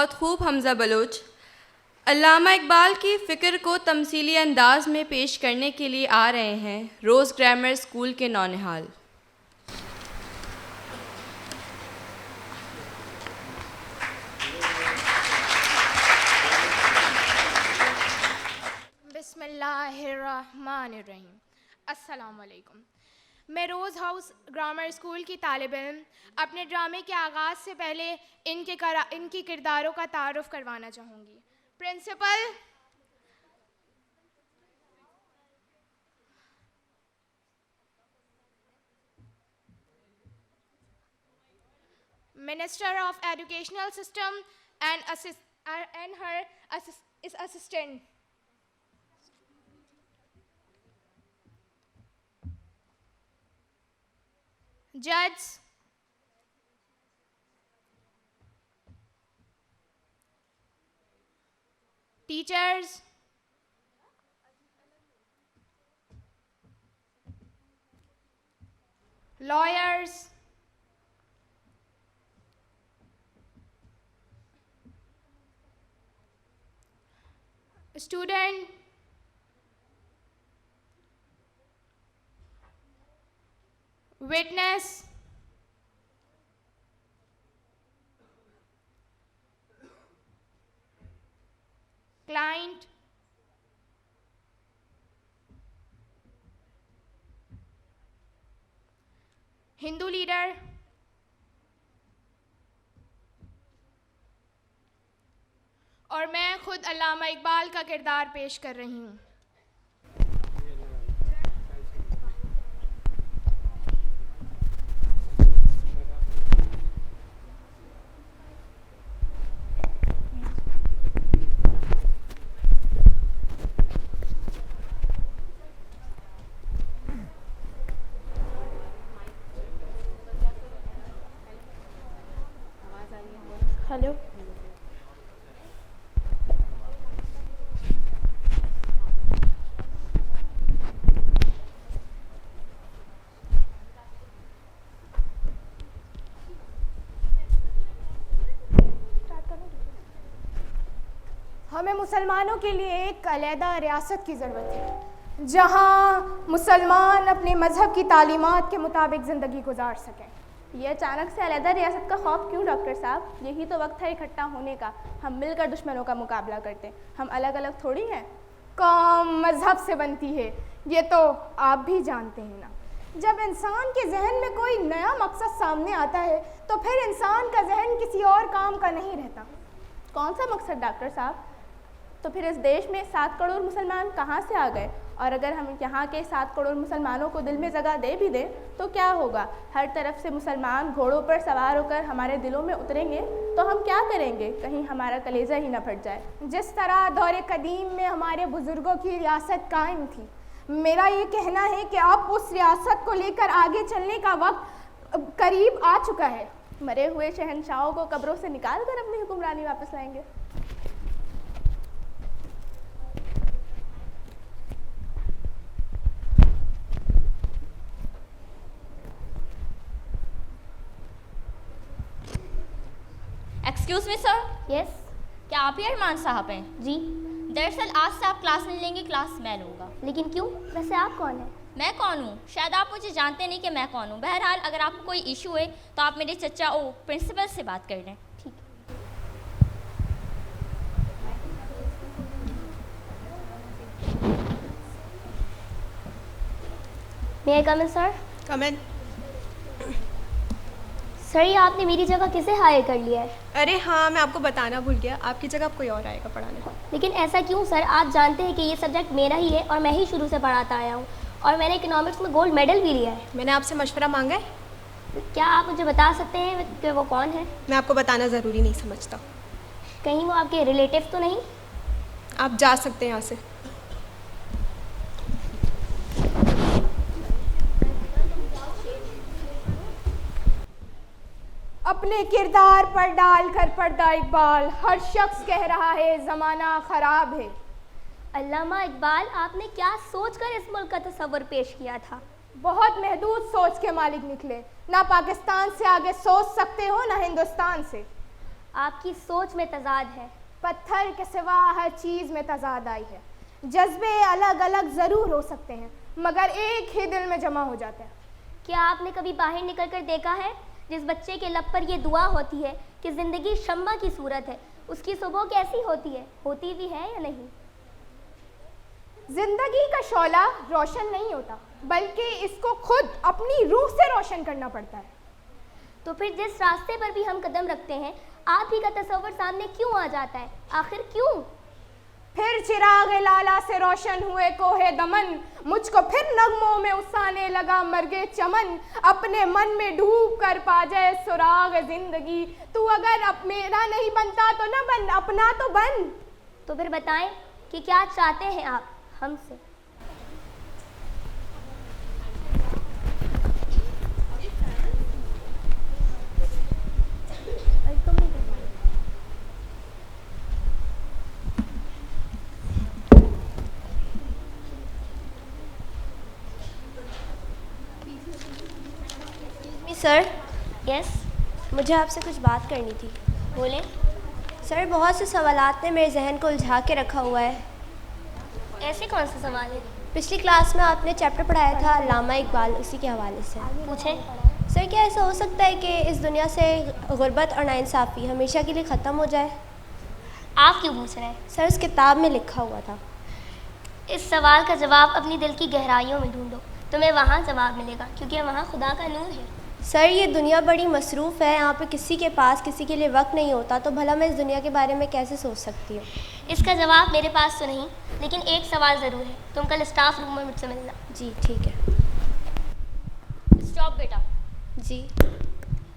बहुत खूब हमज़ा बलोच। अल्लामा इकबाल की फ़िक्र को तमसीली अंदाज में पेश करने के लिए आ रहे हैं रोज़ ग्रामर स्कूल के नौनिहाल। बिस्मिल्लाहिर्रहमानिर्रहीम। अस्सलामुअलैकुम। मैं रोज़ हाउस ग्रामर स्कूल की तालिब इल्म अपने ड्रामे के आगाज़ से पहले इनकी किरदारों का तारुफ करवाना चाहूँगी। Principal, minister of educational system and her assistant, judges, teachers, lawyers, student, witness, client, Hindu leader, और मैं खुद अल्लामा इकबाल का किरदार पेश कर रही हूँ। हेलो, हमें मुसलमानों के लिए एक अलहदा रियासत की ज़रूरत है जहाँ मुसलमान अपने मज़हब की तालीमात के मुताबिक ज़िंदगी गुजार सकें। ये अचानक से अलहदा रियासत का खौफ क्यों डॉक्टर साहब? यही तो वक्त है इकट्ठा होने का। हम मिलकर दुश्मनों का मुकाबला करते हैं, हम अलग अलग थोड़ी हैं। कौम मज़हब से बनती है, ये तो आप भी जानते हैं ना। जब इंसान के जहन में कोई नया मकसद सामने आता है तो फिर इंसान का जहन किसी और काम का नहीं रहता। कौन सा मकसद डॉक्टर साहब? तो फिर इस देश में 7 करोड़ मुसलमान कहाँ से आ गए? और अगर हम यहाँ के 7 करोड़ मुसलमानों को दिल में जगह दे भी दें तो क्या होगा? हर तरफ से मुसलमान घोड़ों पर सवार होकर हमारे दिलों में उतरेंगे तो हम क्या करेंगे? कहीं हमारा कलेजा ही ना फट जाए। जिस तरह दौरे कदीम में हमारे बुज़ुर्गों की रियासत कायम थी, मेरा ये कहना है कि अब उस रियासत को लेकर आगे चलने का वक्त करीब आ चुका है। मरे हुए शहंशाहों को कब्रों से निकाल कर अपनी हुक्मरानी वापस लाएंगे। Excuse me sir. यस। क्या आप ही अरमान साहब हैं? जी। दरअसल आज से आप क्लास नहीं लेंगे, क्लास मैं लूँगा। लेकिन क्यों? वैसे आप कौन हैं? मैं कौन हूँ? शायद आप मुझे जानते नहीं कि मैं कौन हूँ। बहरहाल अगर आपको कोई इशू है तो आप मेरे चचा प्रिंसिपल से बात कर लें। ठीक। मे आई कम इन सर? कम इन। सर, ये आपने मेरी जगह किसे हायर कर लिया है? अरे हाँ, मैं आपको बताना भूल गया, आपकी जगह अब कोई और आएगा पढ़ाने। लेकिन ऐसा क्यों सर? आप जानते हैं कि ये सब्जेक्ट मेरा ही है और मैं ही शुरू से पढ़ाता आया हूँ और मैंने इकोनॉमिक्स में गोल्ड मेडल भी लिया है। मैंने आपसे मशवरा मांगा है। क्या आप मुझे बता सकते हैं कि वो कौन है? मैं आपको बताना ज़रूरी नहीं समझता। कहीं वो आपके रिलेटिव तो नहीं? आप जा सकते हैं यहाँ से। अपने किरदार पर डालकर पर्दा इकबाल, हर शख्स कह रहा है ज़माना ख़राब है। अल्लामा इकबाल, आपने क्या सोचकर इस मुल्क का तस्वर पेश किया था? बहुत महदूद सोच के मालिक निकले। ना पाकिस्तान से आगे सोच सकते हो ना हिंदुस्तान से। आपकी सोच में तजाद है। पत्थर के सिवा हर चीज़ में तजाद आई है। जज्बे अलग अलग ज़रूर हो सकते हैं मगर एक ही दिल में जमा हो जाते हैं। क्या आपने कभी बाहर निकल कर देखा है जिस बच्चे के लब पर ये दुआ होती है कि ज़िंदगी शम्मा की सूरत है, उसकी सुबह कैसी होती है? होती भी है या नहीं? जिंदगी का शौला रोशन नहीं होता बल्कि इसको खुद अपनी रूह से रोशन करना पड़ता है। तो फिर जिस रास्ते पर भी हम कदम रखते हैं आप ही का तस्वर सामने क्यों आ जाता है? आखिर क्यों? फिर चिराग लाला से रोशन हुए कोहे दमन, मुझको फिर नगमों में उसाने लगा मर्गे चमन। अपने मन में डूब कर पा जाए सुराग जिंदगी, तू अगर अब मेरा नहीं बनता तो न बन, अपना तो बन। तो फिर बताएं कि क्या चाहते हैं आप हमसे? सर, यस, मुझे आपसे कुछ बात करनी थी। बोलें। सर, बहुत से सवालात ने मेरे जहन को उलझा के रखा हुआ है। ऐसे कौन से सवाल है? पिछली क्लास में आपने चैप्टर पढ़ाया था अल्लामा इकबाल, उसी के हवाले से। पूछें। सर, क्या ऐसा हो सकता है कि इस दुनिया से गुर्बत और नाइंसाफ़ी हमेशा के लिए ख़त्म हो जाए? आप क्यों पूछ रहे हैं? सर, उस किताब में लिखा हुआ था। इस सवाल का जवाब अपनी दिल की गहराइयों में ढूंढो, तुम्हें वहाँ जवाब मिलेगा, क्योंकि वहाँ खुदा का नूर है। सर, ये दुनिया बड़ी मसरूफ़ है, यहाँ पे किसी के पास किसी के लिए वक्त नहीं होता, तो भला मैं इस दुनिया के बारे में कैसे सोच सकती हूँ? इसका जवाब मेरे पास तो नहीं, लेकिन एक सवाल ज़रूर है। तुम कल स्टाफ रूम में मुझसे मिलना। जी ठीक है। स्टॉप बेटा। जी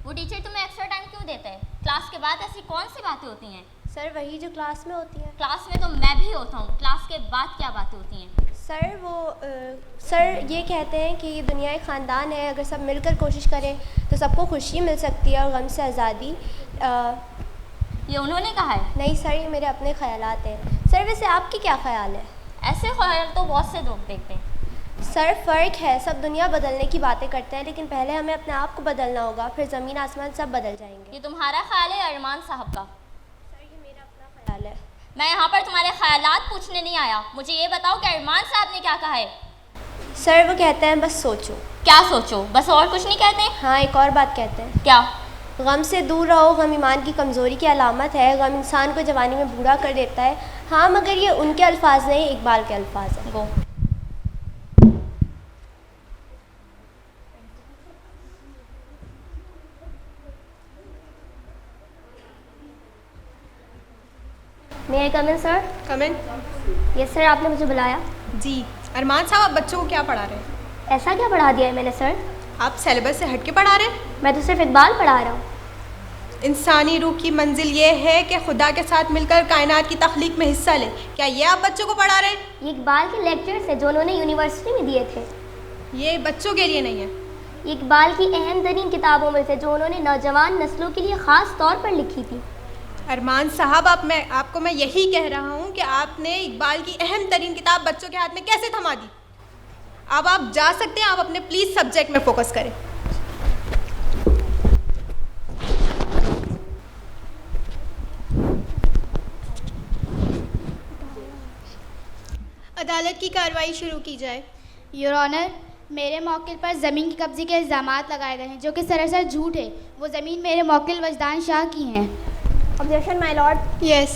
वो टीचर तुम्हें एक्स्ट्रा टाइम क्यों देता है? क्लास के बाद ऐसी कौन सी बातें होती हैं? सर, वही जो क्लास में होती है। क्लास में तो मैं भी होता हूँ, क्लास के बाद क्या बातें होती हैं? सर ये कहते हैं कि दुनिया एक ख़ानदान है, अगर सब मिलकर कोशिश करें तो सबको खुशी मिल सकती है और गम से आज़ादी। ये उन्होंने कहा है? नहीं सर, ये मेरे अपने ख़यालात हैं। सर, वैसे आपकी क्या ख्याल है? ऐसे ख्याल तो बहुत से लोग देखते हैं। सर, फ़र्क है, सब दुनिया बदलने की बातें करते हैं, लेकिन पहले हमें अपने आप को बदलना होगा, फिर ज़मीन आसमान सब बदल जाएंगे। ये तुम्हारा ख्याल है अरमान साहब का? सर, ये मेरा अपना ख्याल है। मैं यहाँ पर तुम्हारे ख्यालात पूछने नहीं आया, मुझे ये बताओ कि अरमान साहब ने क्या कहा है? सर, वो कहते हैं बस सोचो। क्या सोचो? बस और कुछ नहीं कहते? हाँ, एक और बात कहते हैं। क्या? गम से दूर रहो, गम ईमान की कमज़ोरी की अलामत है, गम इंसान को जवानी में बूढ़ा कर देता है। हाँ, मगर ये उनके अल्फाज नहीं, इकबाल के अल्फाज हैं। गो। मे आई कम इन sir? Come in. Yes sir, आपने मुझे बुलाया? जी, अरमान साहब, आप बच्चों को क्या पढ़ा रहे हैं? ऐसा क्या पढ़ा दिया है मैंने सर? आप सिलेबस से हट के पढ़ा रहे हैं? मैं तो सिर्फ इकबाल पढ़ा रहा हूँ। इंसानी रूह की मंजिल ये है कि खुदा के साथ मिलकर कायनात की तख्लीक में हिस्सा ले। क्या ये आप बच्चों को पढ़ा रहे हैं? ये इकबाल के लेक्चर्स है जो उन्होंने यूनिवर्सिटी में दिए थे। ये बच्चों के लिए नहीं है। ये इकबाल की अहम तरीन किताबों में से जो उन्होंने नौजवान नस्लों के लिए ख़ास तौर पर लिखी थी। अरमान साहब, आपको मैं यही कह रहा हूँ कि आपने इकबाल की अहम तरीन किताब बच्चों के हाथ में कैसे थमा दी? अब आप जा सकते हैं, आप अपने प्लीज़ सब्जेक्ट में फोकस करें। अदालत की कार्रवाई शुरू की जाए। योर ऑनर, मेरे मौकिल पर ज़मीन की कब्जे के इल्ज़ामात लगाए गए हैं जो कि सरासर झूठ है। वो ज़मीन मेरे मौकिल वजदान शाह की हैं। Objection my Lord. यस।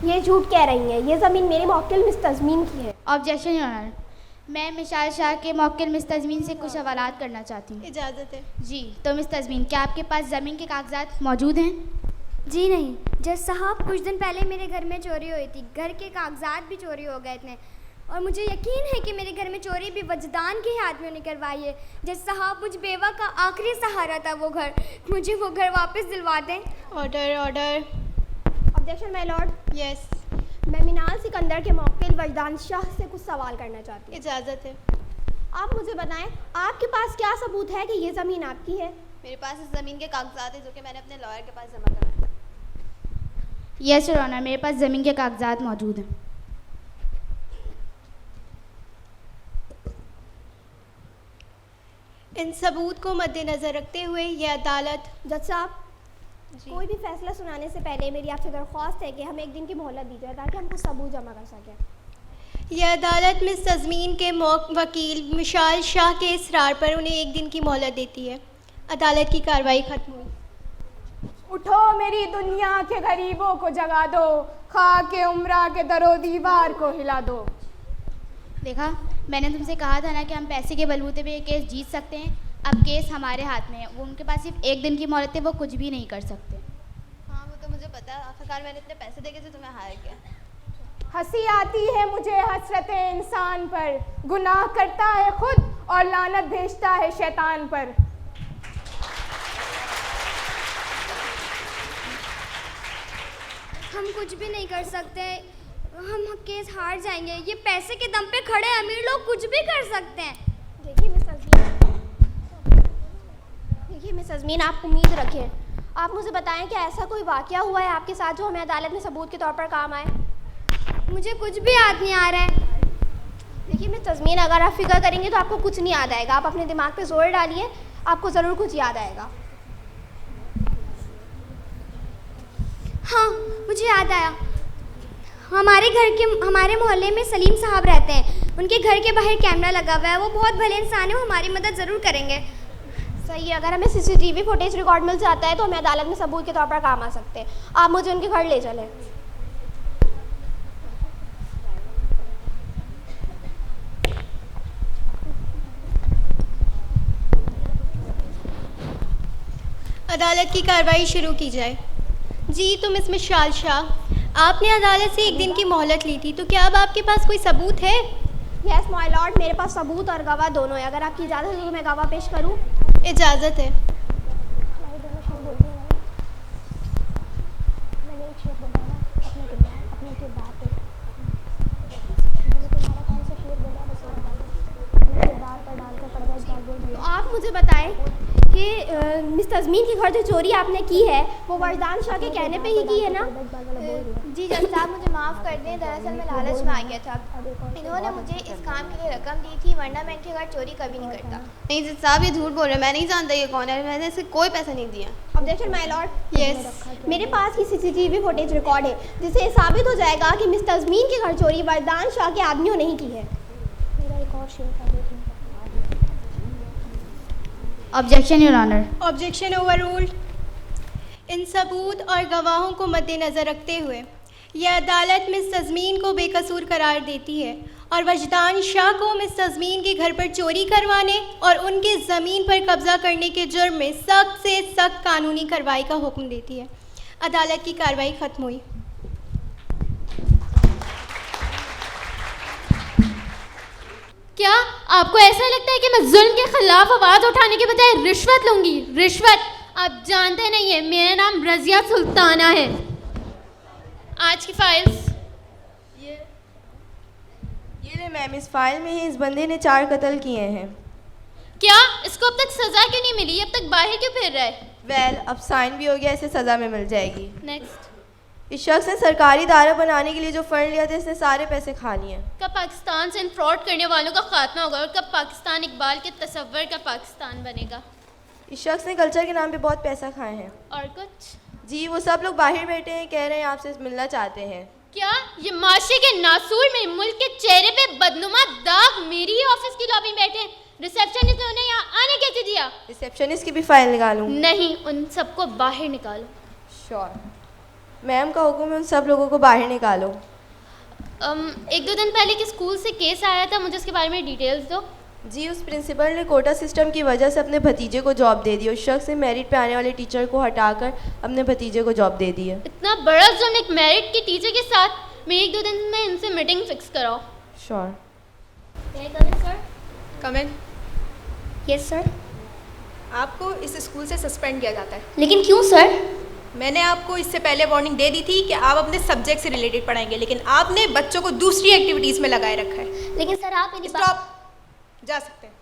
ये झूठ कह रही हैं, ये ज़मीन मेरे मौकिल मिस तज़मीन की है। ऑब्जेक्शन योर ऑनर, मैं मिसाल शाह के मौकिल मिस तज़मीन से कुछ सवालात करना चाहती हूँ। इजाज़त है। जी, तो मिस तज़मीन, क्या आपके पास ज़मीन के कागजात मौजूद हैं? जी नहीं जज साहब, कुछ दिन पहले मेरे घर में चोरी हुई थी, घर के कागजात भी चोरी हो गए थे और मुझे यकीन है कि मेरे घर में चोरी भी वजदान के आदमियों ने करवाई है। जज साहब, मुझ बेवा का आखिरी सहारा था वो घर, मुझे वो घर वापस दिलवा दें। Order order. Objection my Lord. Yes. मैं मिनाल सिकंदर के मौकिल वजदान शाह से कुछ सवाल करना चाहती हूँ। इजाज़त है। आप मुझे बताएं, आपके पास क्या सबूत है कि ये ज़मीन आपकी है? मेरे पास इस ज़मीन के कागजात हैं जो कि मैंने अपने लॉयर के पास जमा करवाए। यस योर ऑनर, मेरे पास ज़मीन के कागजात मौजूद हैं। इन सबूत को मद्देनज़र रखते हुए यह अदालत। जज साहब, कोई भी फैसला सुनाने से पहले मेरी आपसे दरख्वास्त है कि हमें एक दिन की मोहलत दी जाए ताकि हम कुछ सबूत जमा कर सकें। यह अदालत मिस तज़मीन के वकील मिशाल शाह के इसरार पर उन्हें एक दिन की मोहलत देती है। अदालत की कार्रवाई ख़त्म हुई। उठो मेरी दुनिया के गरीबों को जगा दो, खा के उम्रा के दरो दीवार को हिला दो। देखा, मैंने तुमसे कहा था ना कि हम पैसे के बलबूते पे ये केस जीत सकते हैं। अब केस हमारे हाथ में है। वो उनके पास सिर्फ एक दिन की मोहलत है, वो कुछ भी नहीं कर सकते। हाँ वो तो मुझे पता है, आखिरकार मैंने इतने पैसे देके तो तुम्हें हायर किया। हंसी आती है मुझे हसरत इंसान पर, गुनाह करता है खुद और लानत भेजता है शैतान पर। हम कुछ भी नहीं कर सकते, हम केस हार जाएंगे। ये पैसे के दम पे खड़े अमीर लोग कुछ भी कर सकते हैं। देखिए मिस अज़मीन, आप उम्मीद रखें। आप मुझे बताएं कि ऐसा कोई वाक़या हुआ है आपके साथ जो हमें अदालत में सबूत के तौर पर काम आए? मुझे कुछ भी याद नहीं आ रहा है। देखिए मिस तज़मीन, अगर आप फिक्र करेंगे तो आपको कुछ नहीं याद आएगा। आप अपने दिमाग पे जोर डालिए, आपको ज़रूर कुछ याद आएगा। हाँ, मुझे याद आया। हमारे मोहल्ले में सलीम साहब रहते हैं। उनके घर के बाहर कैमरा लगा हुआ है। वो बहुत भले इंसान है, वो हमारी मदद ज़रूर करेंगे। सही है, अगर हमें CCTV फुटेज रिकॉर्ड मिल जाता है तो हमें अदालत में सबूत के तौर पर काम आ सकते हैं। आप मुझे उनके घर ले चलें। अदालत की कार्रवाई शुरू की जाए। जी, तुम इसमें मिशाल शाह, आपने अदालत से एक दिन की मोहलत ली थी, तो क्या अब आपके पास कोई सबूत है? यस माय लॉर्ड, मेरे पास सबूत और गवाह दोनों है। अगर आपकी इजाज़त है तो मैं गवाह पेश करूं? इजाज़त है। तो आप मुझे बताएं कि मिस तज़मीन की घर जो चोरी आपने की है वो वजदान शाह के कहने पे ही की है ना? जी जज साहब, मुझे माफ़ कर दें, दरअसल मैं लालच में आ गया था। इन्होंने मुझे इस काम के लिए रकम दी थी, वरना मैं इनके घर चोरी कभी नहीं करता। नहीं जज साहब, ये झूठ बोल रहे हैं, मैं नहीं जानता ये कौन है, मैंने इसे कोई पैसा नहीं दिया। Objection my Lord. यस, मेरे पास ही CCTV फुटेज रिकॉर्ड है जिससे साबित हो जाएगा कि मिस तज़मीन के घर चोरी वजदान शाह के आदमियों ने ही की है। Objection your honour. Objection overruled. इन सबूत और गवाहों को मद्देनज़र रखते हुए यह अदालत मिस तज़मीन को बेकसूर करार देती है और वजदान शाह को मिस तज़मीन के घर पर चोरी करवाने और उनके ज़मीन पर कब्ज़ा करने के जुर्म में सख्त से सख्त कानूनी कार्रवाई का हुक्म देती है। अदालत की कार्रवाई ख़त्म हुई। क्या आपको ऐसा लगता है कि मैं जुल्म के खिलाफ आवाज़ उठाने के बजाय रिश्वत लूँगी? रिश्वत आप जानते नहीं है, मेरा नाम रज़िया सुल्ताना है। आज की फाइल्स ये ले मैम, इस फाइल में ही इस बंदे ने 4 कत्ल किए हैं। क्या इसको अब तक सज़ा क्यों नहीं मिली? अब तक बाहर क्यों फिर रहा है? वेल, अब साइन भी हो गया, इसे सज़ा में मिल जाएगी। नेक्स्ट। इस शख्स ने सरकारी इदारा बनाने के लिए जो फंड लिया था, इसने सारे पैसे खा लिए। कब पाकिस्तान से इन फ्रॉड करने वालों का खात्मा होगा और कब पाकिस्तान इकबाल के तसव्वुर का पाकिस्तान बनेगा? इस शख्स ने कल्चर के नाम पे बहुत पैसा खाए हैं। और कुछ? जी, वो सब लोग बाहर बैठे हैं, कह रहे हैं आपसे मिलना चाहते हैं। क्या ये माशरे के नासूर मेरे मुल्क के चेहरे पे बदनुमा दाग मेरी ही ऑफिस की लॉबी में बैठे हैं? रिसेप्शनिस्ट ने उन्हें यहाँ आने कैसे दिया? रिसेप्शनिस्ट की भी फाइल निकालूं? नहीं, उन सबको बाहर निकालो। श्योर मैम का हुक्म है, उन सब लोगों को बाहर निकालो। 1-2 दिन पहले के स्कूल से केस आया था, मुझे उसके बारे में डिटेल्स दो। जी, उस प्रिंसिपल ने कोटा सिस्टम की वजह से अपने भतीजे को जॉब दे दी। उस शख्स ने मेरिट पे आने वाले टीचर को हटाकर अपने भतीजे को जॉब दे दी है। इतना बड़ा जुल्म एक मेरिट के टीचर के साथ। मैं 1-2 दिन में इनसे मीटिंग फिक्स कराओ। Sure. Come in. Yes sir. आपको इस स्कूल से सस्पेंड किया जाता है। लेकिन क्यों सर? मैंने आपको इससे पहले वार्निंग दे दी थी कि आप अपने सब्जेक्ट से रिलेटेड पढ़ाएंगे, लेकिन आपने बच्चों को दूसरी एक्टिविटीज़ में लगाए रखा है। लेकिन सर आप स्टॉप, जा सकते हैं।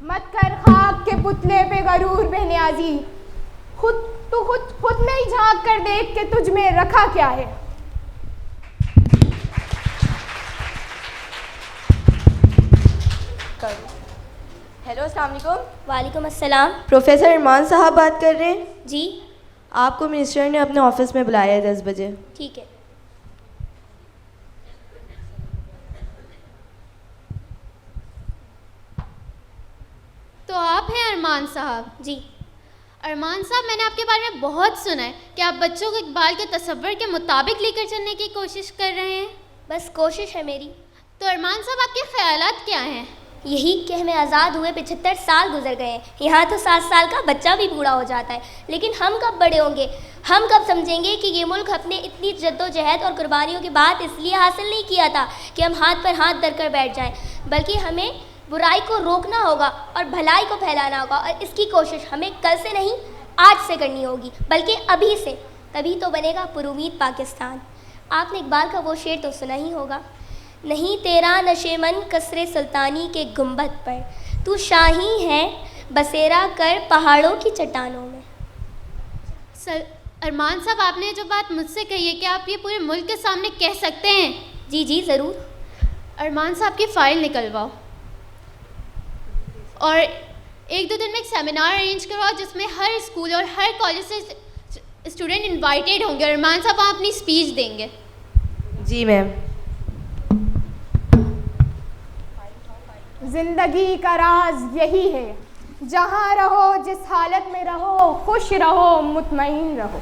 मत कर खाक के पुतले पे गरूर बेनियाजी, खुद में ही झांक कर देख के तुझ में रखा क्या है। हेलो, अस्सलाम वालेकुम। वालेकुम अस्सलाम। प्रोफेसर इरमान साहब बात कर रहे हैं? जी। आपको मिनिस्टर ने अपने ऑफिस में बुलाया है 10 बजे। ठीक है। तो आप हैं अरमान साहब? जी। अरमान साहब, मैंने आपके बारे में बहुत सुना है कि आप बच्चों को इकबाल के तसव्वुर के मुताबिक लेकर चलने की कोशिश कर रहे हैं। बस कोशिश है मेरी। तो अरमान साहब, आपके ख्यालात क्या हैं? यही कि हमें आज़ाद हुए 75 साल गुजर गए हैं। यहाँ तो 7 साल का बच्चा भी बूढ़ा हो जाता है, लेकिन हम कब बड़े होंगे? हम कब समझेंगे कि ये मुल्क अपने इतनी जद्दोजहद और कुर्बानियों के बाद इसलिए हासिल नहीं किया था कि हम हाथ पर हाथ धरकर बैठ जाएं, बल्कि हमें बुराई को रोकना होगा और भलाई को फैलाना होगा। और इसकी कोशिश हमें कल से नहीं, आज से करनी होगी, बल्कि अभी से। तभी तो बनेगा पुरुमीद पाकिस्तान। आपने इकबाल का वो शेर तो सुना ही होगा, नहीं तेरा नशेमन कसरे सुल्तानी के गुंबद पर, तू शाही है बसेरा कर पहाड़ों की चट्टानों में। सर अरमान साहब, आपने जो बात मुझसे कही है, क्या आप ये पूरे मुल्क के सामने कह सकते हैं? जी जी ज़रूर। अरमान साहब की फ़ाइल निकलवाओ और 1-2 दिन में एक सेमिनार अरेंज करवाओ जिसमें हर स्कूल और हर कॉलेज से स्टूडेंट इनवाइटेड होंगे। अरमान साहब वहाँ अपनी स्पीच देंगे। जी मैम। जिंदगी का राज यही है, जहाँ रहो जिस हालत में रहो, खुश रहो मुतमईन रहो।